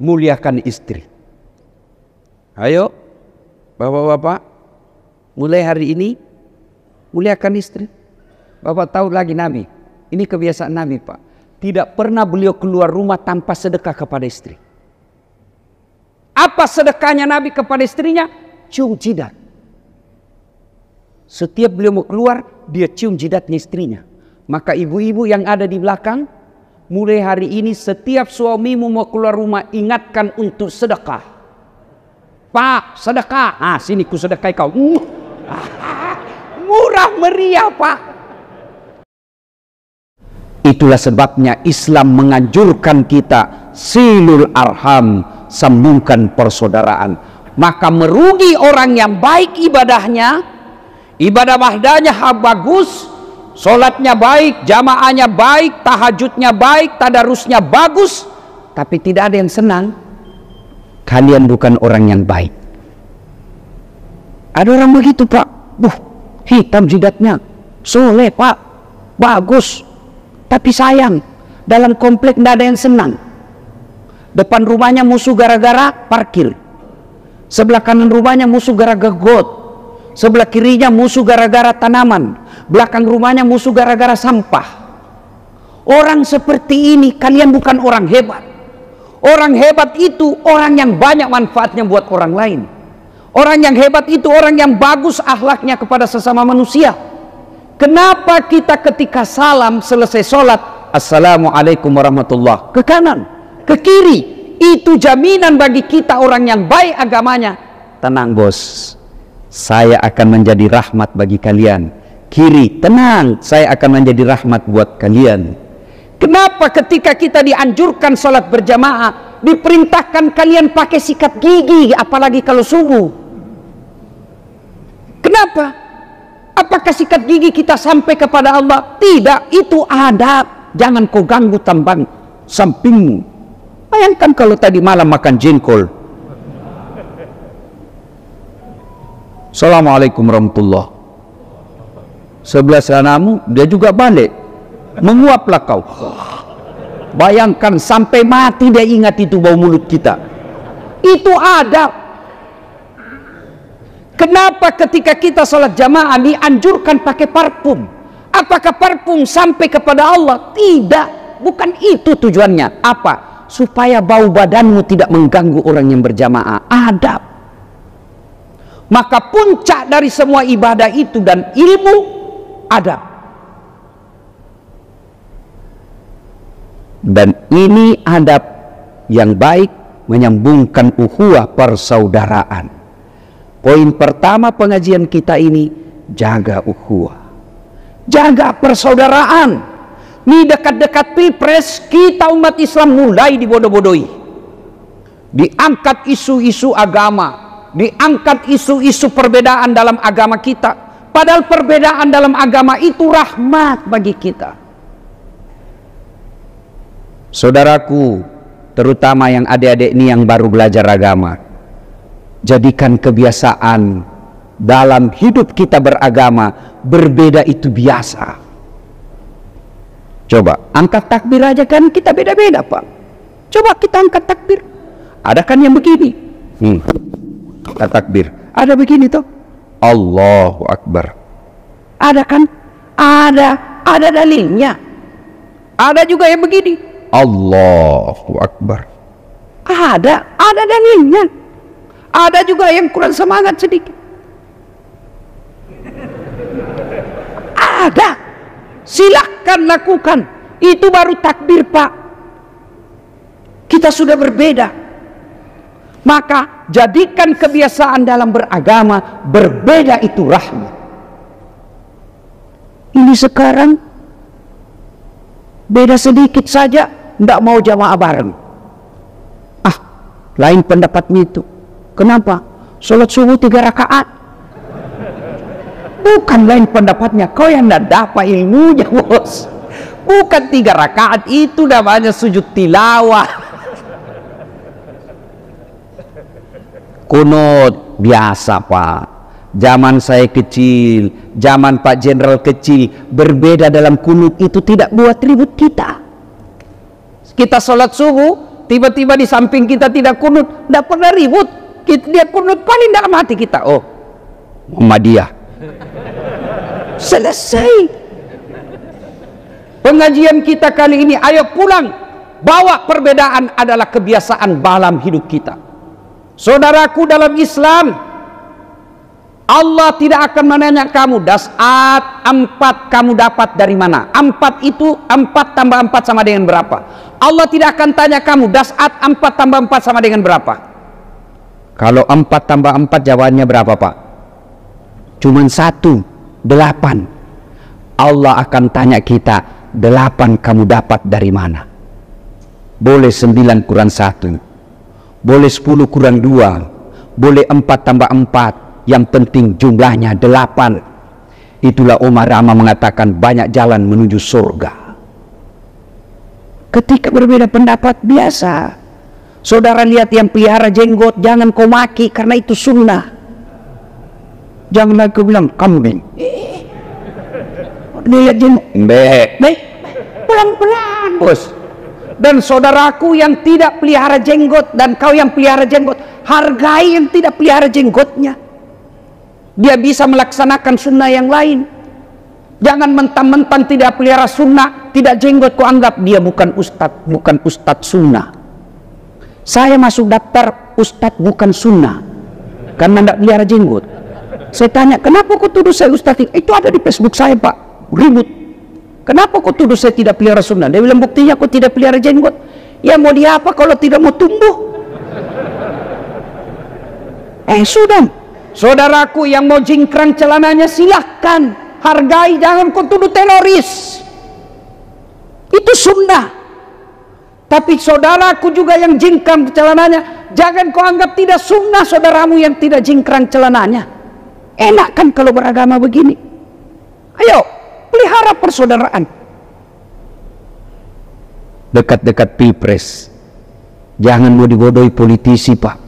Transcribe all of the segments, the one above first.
muliakan istri. Ayo bapak-bapak, mulai hari ini muliakan istri. Bapak tahu lagi Nabi, ini kebiasaan Nabi Pak, tidak pernah beliau keluar rumah tanpa sedekah kepada istri. Apa sedekahnya Nabi kepada istrinya? Cium jidat. Setiap beliau mau keluar, dia cium jidatnya istrinya. Maka ibu-ibu yang ada di belakang, mulai hari ini setiap suamimu mau keluar rumah, ingatkan untuk sedekah. Pak, sedekah. Ah, sini ku sedekah kau. Murah meriah Pak. Itulah sebabnya Islam menganjurkan kita silul arham, sambungkan persaudaraan. Maka merugi orang yang baik ibadahnya, ibadah wahdanya bagus, sholatnya baik, jamaahnya baik, tahajudnya baik, tadarusnya bagus, tapi tidak ada yang senang. Kalian bukan orang yang baik. Ada orang begitu Pak, hitam jidatnya, soleh Pak, bagus, tapi sayang, dalam komplek tidak ada yang senang. Depan rumahnya musuh gara-gara parkir, sebelah kanan rumahnya musuh gara-gara got, sebelah kirinya musuh gara-gara tanaman, belakang rumahnya musuh gara-gara sampah. Orang seperti ini kalian bukan orang hebat. Orang hebat itu orang yang banyak manfaatnya buat orang lain. Orang yang hebat itu orang yang bagus akhlaknya kepada sesama manusia. Kenapa kita ketika salam selesai sholat, assalamualaikum warahmatullah, ke kanan, ke kiri, itu jaminan bagi kita orang yang baik agamanya. Tenang bos, saya akan menjadi rahmat bagi kalian. Kiri, tenang, saya akan menjadi rahmat buat kalian. Kenapa ketika kita dianjurkan sholat berjamaah, diperintahkan kalian pakai sikat gigi, apalagi kalau subuh? Kenapa? Apakah sikat gigi kita sampai kepada Allah? Tidak, itu adab. Jangan kau ganggu tambang sampingmu. Bayangkan kalau tadi malam makan jengkol. Assalamualaikum warahmatullah. Sebelah sanamu dia juga balik, menguaplah kau. Bayangkan sampai mati dia ingat itu bau mulut kita. Itu adab. Kenapa ketika kita sholat jamaah dianjurkan pakai parfum? Apakah parfum sampai kepada Allah? Tidak, bukan itu tujuannya. Apa? Supaya bau badanmu tidak mengganggu orang yang berjamaah. Adab. Maka puncak dari semua ibadah itu dan ilmu, adab. Dan ini adab yang baik menyambungkan ukhuwah persaudaraan. Poin pertama pengajian kita ini, jaga ukhuwah, jaga persaudaraan. Ini dekat-dekat pilpres, kita umat Islam mulai dibodoh-bodohi. Diangkat isu-isu agama, diangkat isu-isu perbedaan dalam agama kita. Padahal perbedaan dalam agama itu rahmat bagi kita. Saudaraku, terutama yang adik-adik ini yang baru belajar agama, jadikan kebiasaan dalam hidup kita beragama, berbeda itu biasa. Coba angkat takbir aja kan kita beda-beda Pak. Coba kita angkat takbir, ada kan yang begini, angkat takbir, ada begini tuh, Allahu Akbar, ada kan, ada dalilnya. Ada juga yang begini, Allahu Akbar, ada dalilnya. Ada juga yang kurang semangat sedikit. Ada. Silakan lakukan. Itu baru takbir Pak. Kita sudah berbeda. Maka jadikan kebiasaan dalam beragama, berbeda itu rahmat. Ini sekarang beda sedikit saja, tidak mau jamaah bareng. Lain pendapatnya itu. Kenapa? Sholat subuh 3 rakaat. Bukan lain pendapatnya, kau yang tidak dapat ilmunya bos. Bukan 3 rakaat, itu namanya sujud tilawah. Kunut biasa Pak. Zaman saya kecil, zaman Pak Jenderal kecil, berbeda dalam kunut itu tidak buat ribut kita. Kita sholat subuh, tiba-tiba di samping kita tidak kunut, tidak pernah ribut. Dia kunut paling dalam hati kita, oh Muhammadiyah. Selesai. Pengajian kita kali ini, ayo pulang, bawa perbedaan adalah kebiasaan dalam hidup kita. Saudaraku dalam Islam, Allah tidak akan menanya kamu dasat 4 kamu dapat dari mana. 4 itu 4 tambah 4 sama dengan berapa. Allah tidak akan tanya kamu dasat 4 tambah 4 sama dengan berapa. Kalau 4 tambah 4 jawabannya berapa, Pak? Cuman 1, 8. Allah akan tanya kita, 8 kamu dapat dari mana? Boleh 9 kurang 1, boleh 10 kurang 2, boleh 4 tambah 4. Yang penting jumlahnya 8. Itulah Umar Rama mengatakan banyak jalan menuju surga. Ketika berbeda pendapat biasa. Saudara lihat yang pelihara jenggot, jangan kau maki karena itu sunnah. Jangan kau bilang kambing. Lihat jenggot, baik, pelan-pelan bos. Dan saudaraku yang tidak pelihara jenggot dan kau yang pelihara jenggot, hargai yang tidak pelihara jenggotnya. Dia bisa melaksanakan sunnah yang lain. Jangan mentang-mentang tidak pelihara sunnah, tidak jenggot, kau anggap dia bukan ustadz sunnah. Saya masuk daftar ustadz bukan sunnah karena tidak pelihara jenggot. Saya tanya, kenapa kau tuduh saya ustadz? Itu ada di Facebook saya, Pak. Ribut. Kenapa kau tuduh saya tidak pelihara sunnah? Dia bilang buktinya kau tidak pelihara jenggot. Ya mau dia apa kalau tidak mau tumbuh? Sudah. Saudaraku yang mau jingkrang celananya silahkan, hargai, jangan kau tuduh teroris. Itu sunnah. Tapi saudaraku juga yang jingkrang celananya, jangan kau anggap tidak sunnah saudaramu yang tidak jingkrang celananya. Enak kan kalau beragama begini? Ayo, pelihara persaudaraan. Dekat-dekat Pilpres, jangan mau dibodohi politisi, Pak.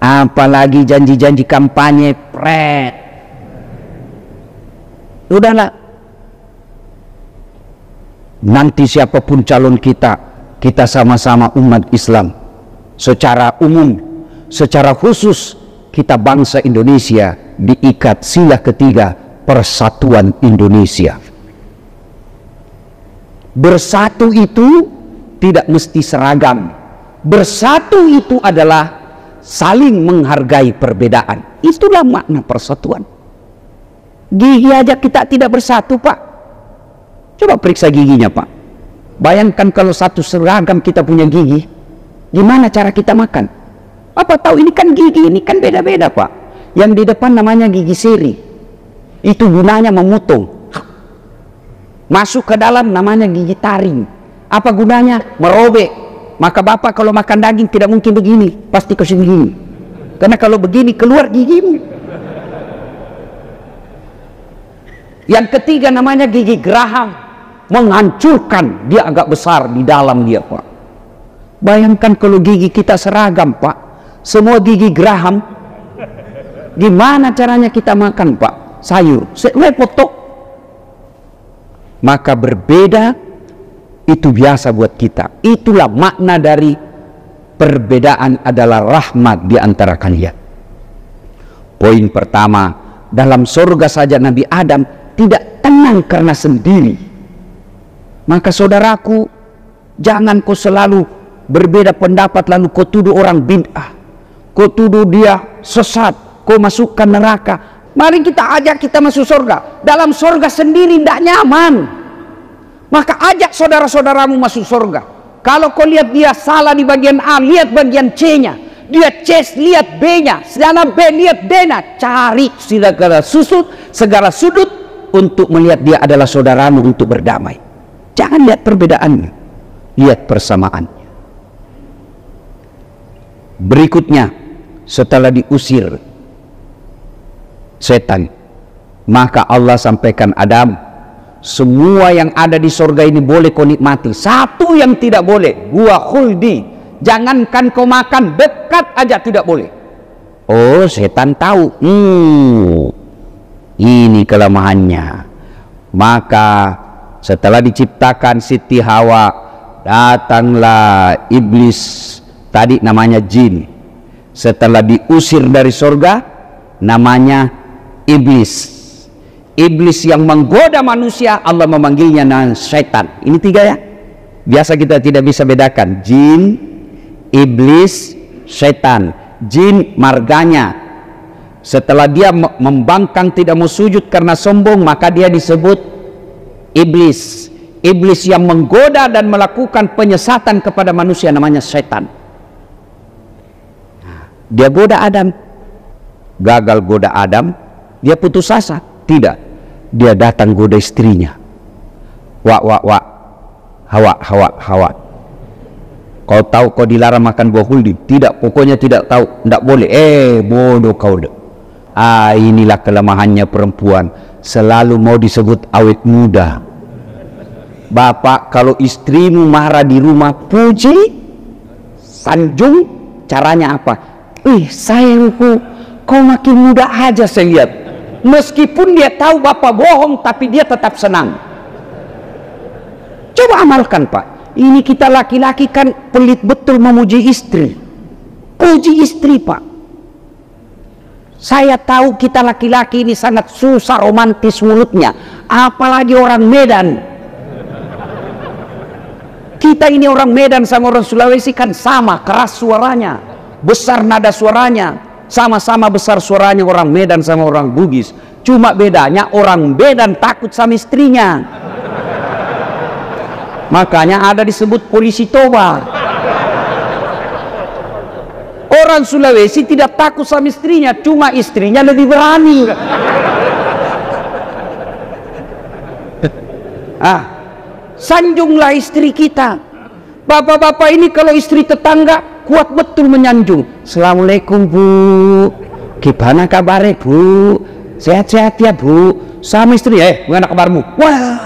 Apalagi janji-janji kampanye, pret. Udahlah. Nanti siapapun calon kita, kita sama-sama umat Islam. Secara umum, secara khusus, kita bangsa Indonesia diikat sila ketiga persatuan Indonesia. Bersatu itu tidak mesti seragam. Bersatu itu adalah saling menghargai perbedaan. Itulah makna persatuan. Gigi aja kita tidak bersatu, Pak. Coba periksa giginya, Pak. Bayangkan kalau satu seragam kita punya gigi, gimana cara kita makan? Apa tahu ini kan gigi, ini kan beda-beda, Pak. Yang di depan namanya gigi seri. Itu gunanya memotong. Masuk ke dalam namanya gigi taring. Apa gunanya? Merobek. Maka bapak kalau makan daging tidak mungkin begini, pasti kasih begini. Karena kalau begini keluar gigimu. Yang ketiga namanya gigi geraham, menghancurkan, dia agak besar di dalam dia, Pak. Bayangkan kalau gigi kita seragam, Pak, semua gigi geraham, gimana caranya kita makan, Pak? Sayur, repot toh. Maka berbeda itu biasa buat kita. Itulah makna dari perbedaan adalah rahmat di antara kalian. Poin pertama, dalam surga saja Nabi Adam tidak tenang karena sendiri. Maka saudaraku, jangan kau selalu berbeda pendapat lalu kau tuduh orang bid'ah, kau tuduh dia sesat, kau masukkan neraka. Mari kita ajak kita masuk surga. Dalam surga sendiri tidak nyaman. Maka ajak saudara-saudaramu masuk surga. Kalau kau lihat dia salah di bagian A, lihat bagian C-nya. Dia C, lihat B-nya. Sedangkan B, lihat D-nya. Cari segala sudut untuk melihat dia adalah saudaramu untuk berdamai. Jangan lihat perbedaannya, lihat persamaannya. Berikutnya, setelah diusir setan, maka Allah sampaikan Adam, semua yang ada di surga ini boleh kau nikmati. Satu yang tidak boleh, gua khuldi. Jangankan kau makan, dekat aja tidak boleh. Oh, setan tahu. Ini kelemahannya. Maka setelah diciptakan Siti Hawa, datanglah iblis, tadi namanya jin, setelah diusir dari surga namanya iblis. Iblis yang menggoda manusia, Allah memanggilnya dengan syaitan. Ini tiga ya, biasa kita tidak bisa bedakan, jin, iblis, syaitan. Jin marganya, setelah dia membangkang tidak mau sujud karena sombong, maka dia disebut iblis. Iblis yang menggoda dan melakukan penyesatan kepada manusia namanya syaitan. Dia goda Adam, gagal goda Adam, dia putus asa. Tidak, dia datang goda istrinya. Hawa. Kau tahu kau dilarang makan buah huldi? Tidak, pokoknya tidak tahu, tidak boleh. Bodoh kau deh. Inilah kelemahannya perempuan, selalu mau disebut awet muda. Bapak, kalau istrimu marah di rumah, puji, sanjung. Caranya apa? Sayangku, kau makin muda aja saya lihat. Meskipun dia tahu bapak bohong, tapi dia tetap senang. Coba amalkan Pak. Ini kita laki-laki kan pelit betul memuji istri. Puji istri Pak. Saya tahu kita laki-laki ini sangat susah romantis mulutnya, apalagi orang Medan. Kita ini orang Medan sama orang Sulawesi kan sama, keras suaranya, besar nada suaranya. Sama-sama besar suaranya orang Medan sama orang Bugis. Cuma bedanya orang Medan takut sama istrinya. Makanya ada disebut polisi Toba. Orang Sulawesi tidak takut sama istrinya, cuma istrinya lebih berani. Sanjunglah istri kita. Bapak-bapak ini kalau istri tetangga kuat betul menyanjung. Assalamualaikum Bu, gimana kabarnya Bu? Sehat-sehat ya Bu? Sama istri, gimana kabarmu? Wah,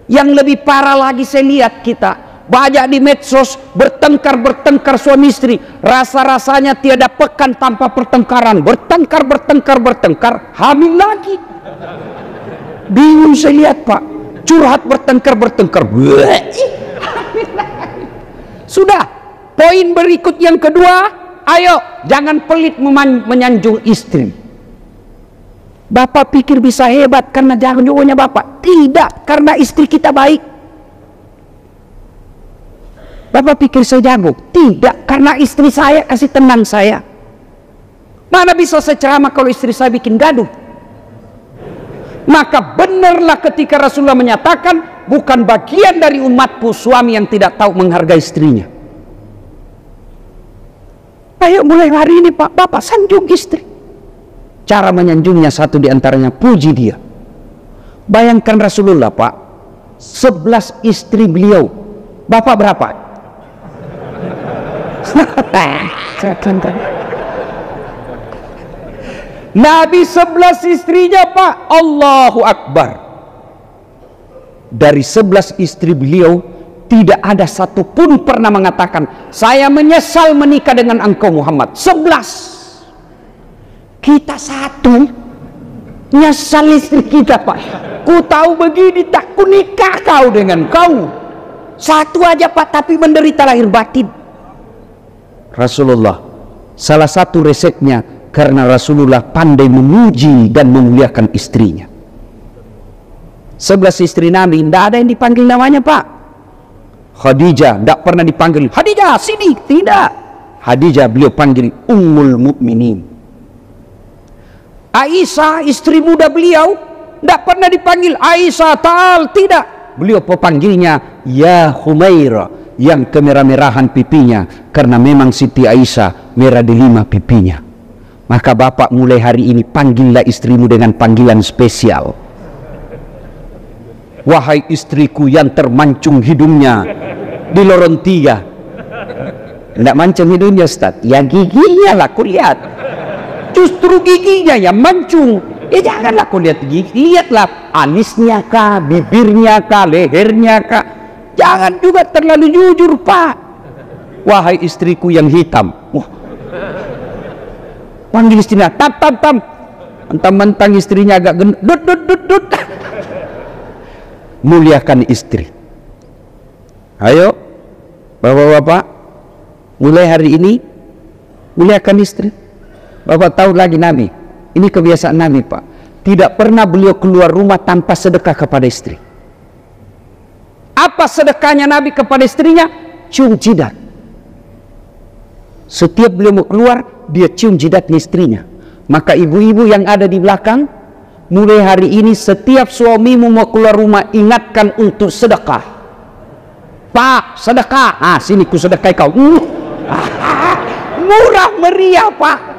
yang lebih parah lagi saya lihat kita banyak di medsos bertengkar suami istri. Rasa-rasanya tiada pekan tanpa pertengkaran. Bertengkar, hamil lagi. Bingung saya lihat Pak, curhat bertengkar. Sudah, poin berikut yang kedua, ayo jangan pelit menyanjung istri. Bapak pikir bisa hebat karena jagonya Bapak? Tidak, karena istri kita baik. Bapak pikir saya jago? Tidak, karena istri saya kasih tenang saya. Mana bisa saya ceramah kalau istri saya bikin gaduh? Maka benarlah ketika Rasulullah menyatakan, bukan bagian dari umatku suami yang tidak tahu menghargai istrinya. Ayo mulai hari ini Pak, Bapak sanjung istri. Cara menyanjungnya satu diantaranya puji dia. Bayangkan Rasulullah Pak, 11 istri beliau. Bapak berapa? Nabi 11 istrinya Pak, Allahu Akbar. Dari 11 istri beliau, tidak ada satupun pernah mengatakan, saya menyesal menikah dengan engkau Muhammad. 11. Kita satu, nyesal istri kita Pak. Ku tahu begini, tak ku nikah kau dengan kau. Satu aja Pak, tapi menderita lahir batin. Rasulullah, salah satu resepnya karena Rasulullah pandai memuji dan memuliakan istrinya. 11 istri Nabi, tidak ada yang dipanggil namanya Pak. Khadijah, tidak pernah dipanggil Khadijah sini, tidak. Khadijah beliau panggil Ummul Mukminin. Aisyah istri muda beliau tidak pernah dipanggil Aisyah ta'al, tidak. Beliau pepanggilnya ya Humaira, yang kemerah-merahan pipinya, karena memang Siti Aisyah merah delima pipinya. Maka Bapak mulai hari ini panggillah istrimu dengan panggilan spesial. Wahai istriku yang termancung hidungnya di lorong 3. Tidak mancung hidungnya Ustaz, ya giginya lah ku lihat. Justru giginya yang mancung. Janganlah kau lihat gigi, lihatlah alisnya kah, bibirnya kah, lehernya kah. Jangan juga terlalu jujur Pak. Wahai istriku yang hitam. Panggil istrinya, tam. Mentang-mentang istrinya agak gendut, dut. Muliakan istri. Ayo, bapak-bapak, mulai hari ini muliakan istri. Bapak tahu lagi Nabi, ini kebiasaan Nabi Pak, tidak pernah beliau keluar rumah tanpa sedekah kepada istri. Apa sedekahnya Nabi kepada istrinya? Cium jidat. Setiap beliau mau keluar, dia cium jidatnya istrinya. Maka ibu-ibu yang ada di belakang, mulai hari ini setiap suamimu mau keluar rumah, ingatkan untuk sedekah. Pak, sedekah. Ah, sini ku sedekah kau. Murah meriah Pak.